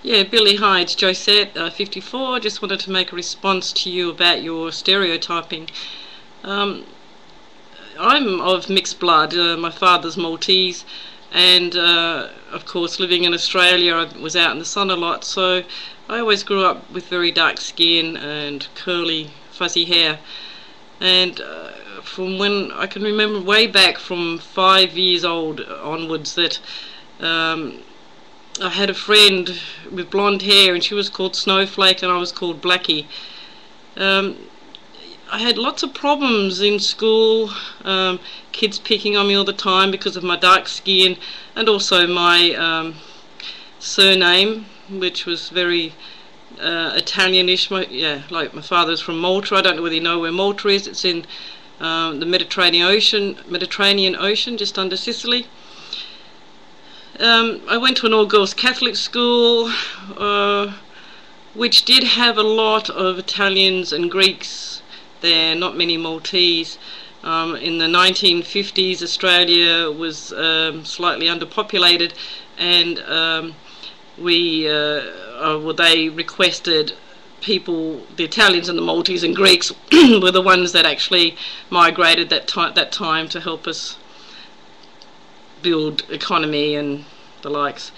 Yeah, Billy, hi, it's Josette, 54. Just wanted to make a response to you about your stereotyping. Um, I'm of mixed blood. My father's Maltese, and of course, living in Australia, I was out in the sun a lot, so I always grew up with very dark skin and curly, fuzzy hair. And from when I can remember, way back from 5 years old onwards, that um, I had a friend with blonde hair, and she was called Snowflake, and I was called Blackie. Um, I had lots of problems in school, kids picking on me all the time because of my dark skin, and also my surname, which was very Italianish. Like my father's from Malta. I don't know whether you know where Malta is. It's in the Mediterranean Ocean, just under Sicily. I went to an all-girls Catholic school, which did have a lot of Italians and Greeks there, not many Maltese. In the 1950s, Australia was slightly underpopulated, and they requested people, the Italians and the Maltese and Greeks were the ones that actually migrated that time to help us build economy and the likes.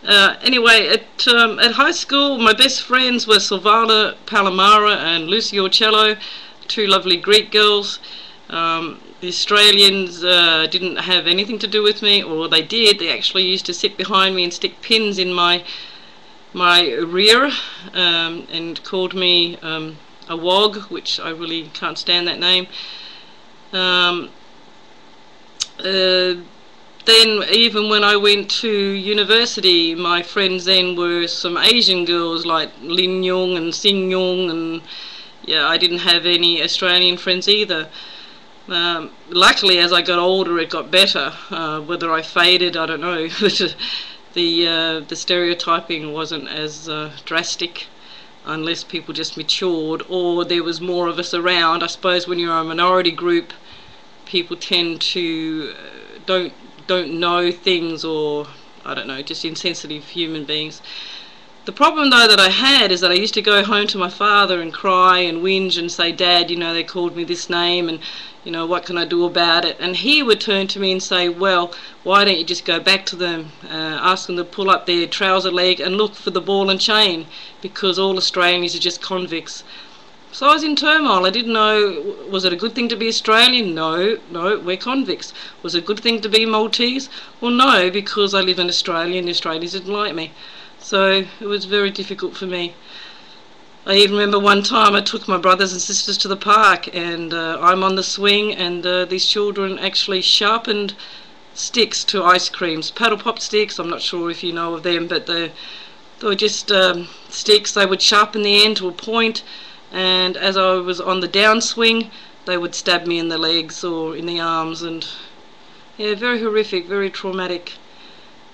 Anyway, at high school, my best friends were Silvana Palomara and Lucy Orcello, two lovely Greek girls. The Australians didn't have anything to do with me, or they did. They actually used to sit behind me and stick pins in my rear, and called me a wog, which I really can't stand that name. Then even when I went to university, my friends then were some Asian girls like Lin Yung and Sing Yung, and yeah, I didn't have any Australian friends either. Luckily, as I got older, it got better. Whether I faded, I don't know. The stereotyping wasn't as drastic, unless people just matured, or there was more of us around. I suppose when you're a minority group, people tend to don't know things, or I don't know, just insensitive human beings. The problem though that I had is that I used to go home to my father and cry and whinge and say, "Dad, you know, they called me this name, and you know, what can I do about it?" And he would turn to me and say, "Well, why don't you just go back to them, ask them to pull up their trouser leg and look for the ball and chain, because all Australians are just convicts." So I was in turmoil. I didn't know, was it a good thing to be Australian? No, we're convicts. Was it a good thing to be Maltese? Well, no, because I live in Australia and the Australians didn't like me. So it was very difficult for me. I even remember one time I took my brothers and sisters to the park, and I'm on the swing, and these children actually sharpened sticks to ice creams, paddle pop sticks. I'm not sure if you know of them, but they were just sticks. They would sharpen the end to a point, and as I was on the downswing, they would stab me in the legs or in the arms, and yeah, very horrific, very traumatic.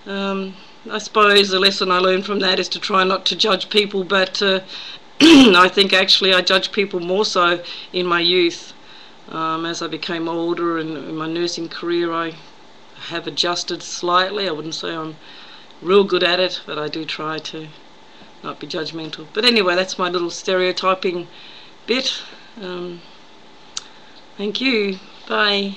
I suppose the lesson I learned from that is to try not to judge people, but I think actually I judged people more so in my youth. As I became older and in my nursing career, I have adjusted slightly. I wouldn't say I'm real good at it, but I do try to not be judgmental. But anyway, that's my little stereotyping bit. Thank you. Bye.